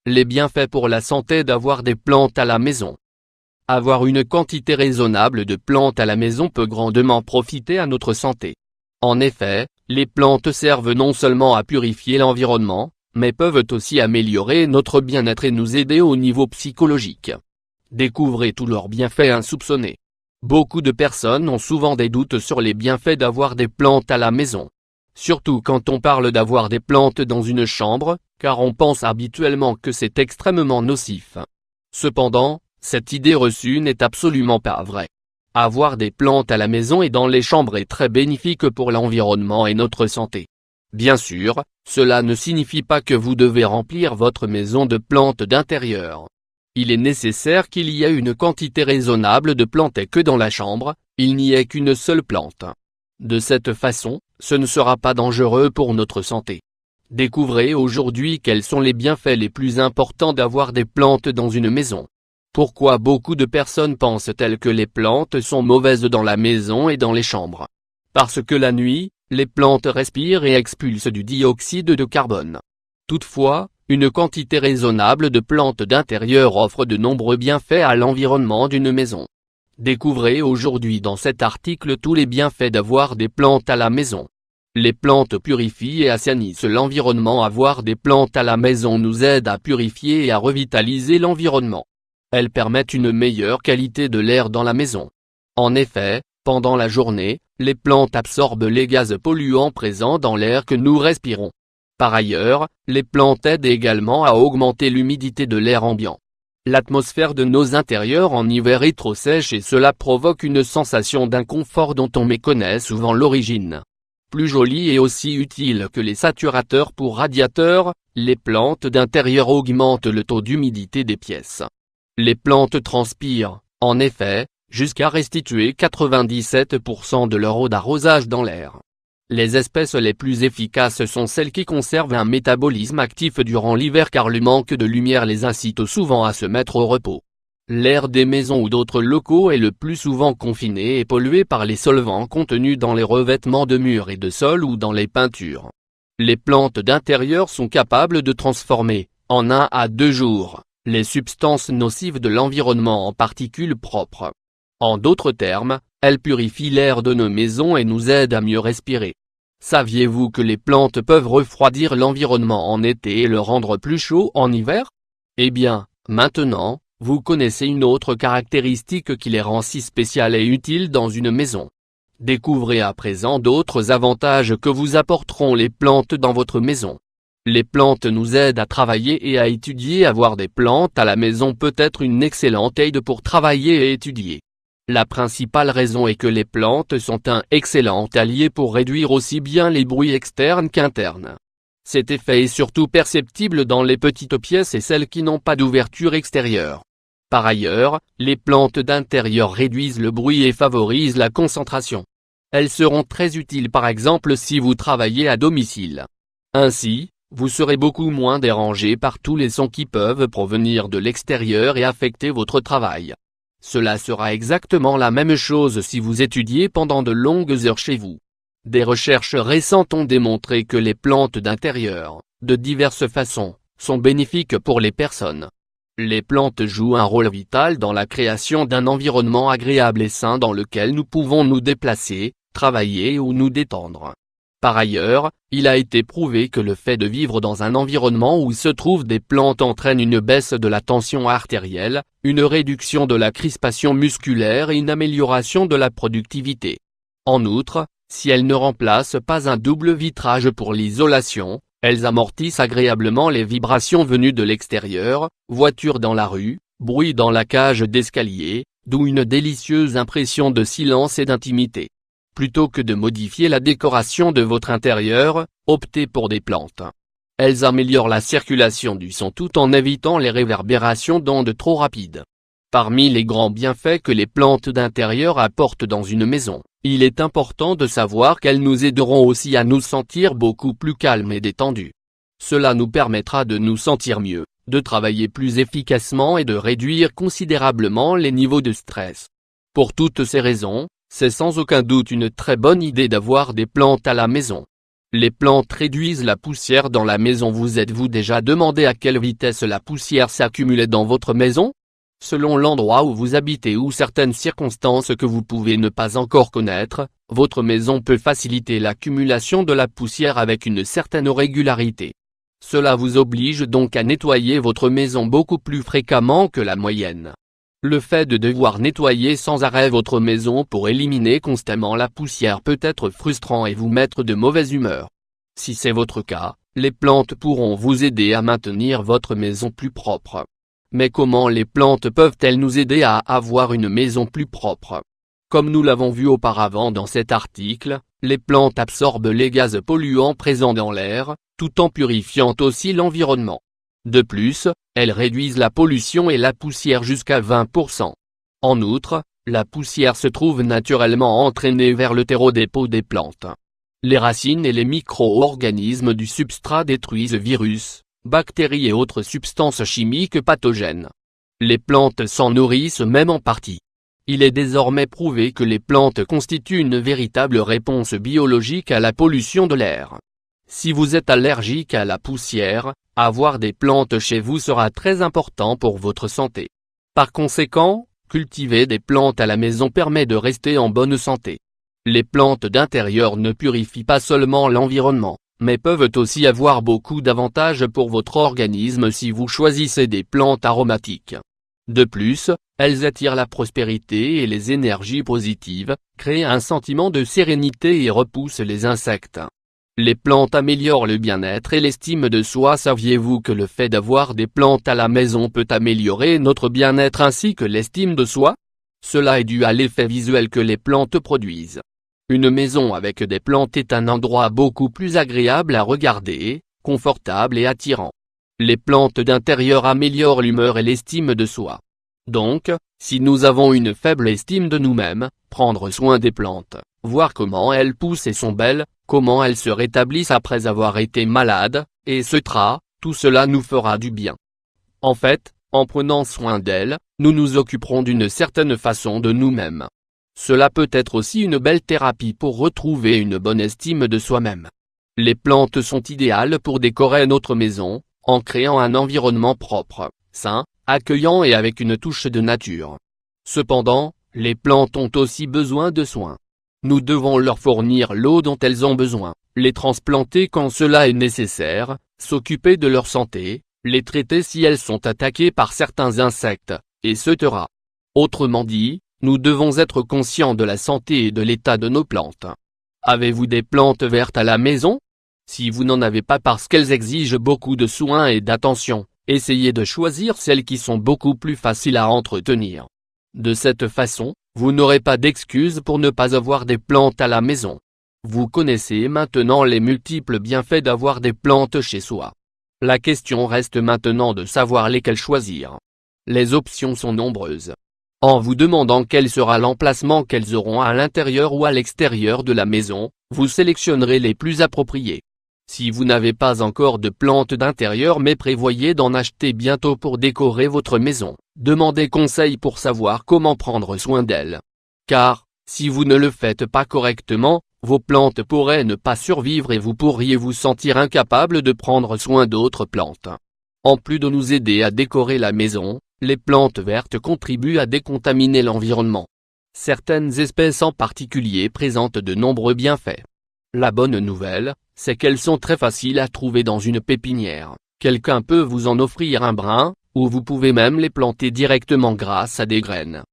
Les bienfaits pour la santé d'avoir des plantes à la maison. Avoir une quantité raisonnable de plantes à la maison peut grandement profiter à notre santé. En effet, les plantes servent non seulement à purifier l'environnement, mais peuvent aussi améliorer notre bien-être et nous aider au niveau psychologique. Découvrez tous leurs bienfaits insoupçonnés. Beaucoup de personnes ont souvent des doutes sur les bienfaits d'avoir des plantes à la maison. Surtout quand on parle d'avoir des plantes dans une chambre, car on pense habituellement que c'est extrêmement nocif. Cependant, cette idée reçue n'est absolument pas vraie. Avoir des plantes à la maison et dans les chambres est très bénéfique pour l'environnement et notre santé. Bien sûr, cela ne signifie pas que vous devez remplir votre maison de plantes d'intérieur. Il est nécessaire qu'il y ait une quantité raisonnable de plantes et que dans la chambre, il n'y ait qu'une seule plante. De cette façon, ce ne sera pas dangereux pour notre santé. Découvrez aujourd'hui quels sont les bienfaits les plus importants d'avoir des plantes dans une maison. Pourquoi beaucoup de personnes pensent-elles que les plantes sont mauvaises dans la maison et dans les chambres? Parce que la nuit, les plantes respirent et expulsent du dioxyde de carbone. Toutefois, une quantité raisonnable de plantes d'intérieur offre de nombreux bienfaits à l'environnement d'une maison. Découvrez aujourd'hui dans cet article tous les bienfaits d'avoir des plantes à la maison. Les plantes purifient et assainissent l'environnement. Avoir des plantes à la maison nous aide à purifier et à revitaliser l'environnement. Elles permettent une meilleure qualité de l'air dans la maison. En effet, pendant la journée, les plantes absorbent les gaz polluants présents dans l'air que nous respirons. Par ailleurs, les plantes aident également à augmenter l'humidité de l'air ambiant. L'atmosphère de nos intérieurs en hiver est trop sèche et cela provoque une sensation d'inconfort dont on méconnaît souvent l'origine. Plus jolie et aussi utile que les saturateurs pour radiateurs, les plantes d'intérieur augmentent le taux d'humidité des pièces. Les plantes transpirent, en effet, jusqu'à restituer 97% de leur eau d'arrosage dans l'air. Les espèces les plus efficaces sont celles qui conservent un métabolisme actif durant l'hiver car le manque de lumière les incite souvent à se mettre au repos. L'air des maisons ou d'autres locaux est le plus souvent confiné et pollué par les solvants contenus dans les revêtements de murs et de sol ou dans les peintures. Les plantes d'intérieur sont capables de transformer, en 1 à 2 jours, les substances nocives de l'environnement en particules propres. En d'autres termes, elles purifient l'air de nos maisons et nous aident à mieux respirer. Saviez-vous que les plantes peuvent refroidir l'environnement en été et le rendre plus chaud en hiver? Eh bien, maintenant, vous connaissez une autre caractéristique qui les rend si spéciales et utiles dans une maison. Découvrez à présent d'autres avantages que vous apporteront les plantes dans votre maison. Les plantes nous aident à travailler et à étudier. Avoir des plantes à la maison peut être une excellente aide pour travailler et étudier. La principale raison est que les plantes sont un excellent allié pour réduire aussi bien les bruits externes qu'internes. Cet effet est surtout perceptible dans les petites pièces et celles qui n'ont pas d'ouverture extérieure. Par ailleurs, les plantes d'intérieur réduisent le bruit et favorisent la concentration. Elles seront très utiles par exemple si vous travaillez à domicile. Ainsi, vous serez beaucoup moins dérangé par tous les sons qui peuvent provenir de l'extérieur et affecter votre travail. Cela sera exactement la même chose si vous étudiez pendant de longues heures chez vous. Des recherches récentes ont démontré que les plantes d'intérieur, de diverses façons, sont bénéfiques pour les personnes. Les plantes jouent un rôle vital dans la création d'un environnement agréable et sain dans lequel nous pouvons nous déplacer, travailler ou nous détendre. Par ailleurs, il a été prouvé que le fait de vivre dans un environnement où se trouvent des plantes entraîne une baisse de la tension artérielle, une réduction de la crispation musculaire et une amélioration de la productivité. En outre, si elles ne remplacent pas un double vitrage pour l'isolation, elles amortissent agréablement les vibrations venues de l'extérieur, voitures dans la rue, bruit dans la cage d'escalier, d'où une délicieuse impression de silence et d'intimité. Plutôt que de modifier la décoration de votre intérieur, optez pour des plantes. Elles améliorent la circulation du son tout en évitant les réverbérations d'ondes trop rapides. Parmi les grands bienfaits que les plantes d'intérieur apportent dans une maison, il est important de savoir qu'elles nous aideront aussi à nous sentir beaucoup plus calmes et détendus. Cela nous permettra de nous sentir mieux, de travailler plus efficacement et de réduire considérablement les niveaux de stress. Pour toutes ces raisons, c'est sans aucun doute une très bonne idée d'avoir des plantes à la maison. Les plantes réduisent la poussière dans la maison. Vous êtes-vous déjà demandé à quelle vitesse la poussière s'accumule dans votre maison? Selon l'endroit où vous habitez ou certaines circonstances que vous pouvez ne pas encore connaître, votre maison peut faciliter l'accumulation de la poussière avec une certaine régularité. Cela vous oblige donc à nettoyer votre maison beaucoup plus fréquemment que la moyenne. Le fait de devoir nettoyer sans arrêt votre maison pour éliminer constamment la poussière peut être frustrant et vous mettre de mauvaise humeur. Si c'est votre cas, les plantes pourront vous aider à maintenir votre maison plus propre. Mais comment les plantes peuvent-elles nous aider à avoir une maison plus propre? Comme nous l'avons vu auparavant dans cet article, les plantes absorbent les gaz polluants présents dans l'air, tout en purifiant aussi l'environnement. De plus, elles réduisent la pollution et la poussière jusqu'à 20%. En outre, la poussière se trouve naturellement entraînée vers le terreau des peaux des plantes. Les racines et les micro-organismes du substrat détruisent virus, bactéries et autres substances chimiques pathogènes. Les plantes s'en nourrissent même en partie. Il est désormais prouvé que les plantes constituent une véritable réponse biologique à la pollution de l'air. Si vous êtes allergique à la poussière, avoir des plantes chez vous sera très important pour votre santé. Par conséquent, cultiver des plantes à la maison permet de rester en bonne santé. Les plantes d'intérieur ne purifient pas seulement l'environnement, mais peuvent aussi avoir beaucoup d'avantages pour votre organisme si vous choisissez des plantes aromatiques. De plus, elles attirent la prospérité et les énergies positives, créent un sentiment de sérénité et repoussent les insectes. Les plantes améliorent le bien-être et l'estime de soi. Saviez-vous que le fait d'avoir des plantes à la maison peut améliorer notre bien-être ainsi que l'estime de soi? Cela est dû à l'effet visuel que les plantes produisent. Une maison avec des plantes est un endroit beaucoup plus agréable à regarder, confortable et attirant. Les plantes d'intérieur améliorent l'humeur et l'estime de soi. Donc, si nous avons une faible estime de nous-mêmes, prendre soin des plantes, voir comment elles poussent et sont belles, comment elles se rétablissent après avoir été malades, etc., tout cela nous fera du bien. En fait, en prenant soin d'elles, nous nous occuperons d'une certaine façon de nous-mêmes. Cela peut être aussi une belle thérapie pour retrouver une bonne estime de soi-même. Les plantes sont idéales pour décorer notre maison, en créant un environnement propre, sain, accueillant et avec une touche de nature. Cependant, les plantes ont aussi besoin de soins. Nous devons leur fournir l'eau dont elles ont besoin, les transplanter quand cela est nécessaire, s'occuper de leur santé, les traiter si elles sont attaquées par certains insectes, etc. Autrement dit, nous devons être conscients de la santé et de l'état de nos plantes. Avez-vous des plantes vertes à la maison? Si vous n'en avez pas parce qu'elles exigent beaucoup de soins et d'attention, essayez de choisir celles qui sont beaucoup plus faciles à entretenir. De cette façon, vous n'aurez pas d'excuses pour ne pas avoir des plantes à la maison. Vous connaissez maintenant les multiples bienfaits d'avoir des plantes chez soi. La question reste maintenant de savoir lesquelles choisir. Les options sont nombreuses. En vous demandant quel sera l'emplacement qu'elles auront à l'intérieur ou à l'extérieur de la maison, vous sélectionnerez les plus appropriés. Si vous n'avez pas encore de plantes d'intérieur mais prévoyez d'en acheter bientôt pour décorer votre maison, demandez conseil pour savoir comment prendre soin d'elles. Car, si vous ne le faites pas correctement, vos plantes pourraient ne pas survivre et vous pourriez vous sentir incapable de prendre soin d'autres plantes. En plus de nous aider à décorer la maison, les plantes vertes contribuent à décontaminer l'environnement. Certaines espèces en particulier présentent de nombreux bienfaits. La bonne nouvelle, c'est qu'elles sont très faciles à trouver dans une pépinière. Quelqu'un peut vous en offrir un brin, ou vous pouvez même les planter directement grâce à des graines.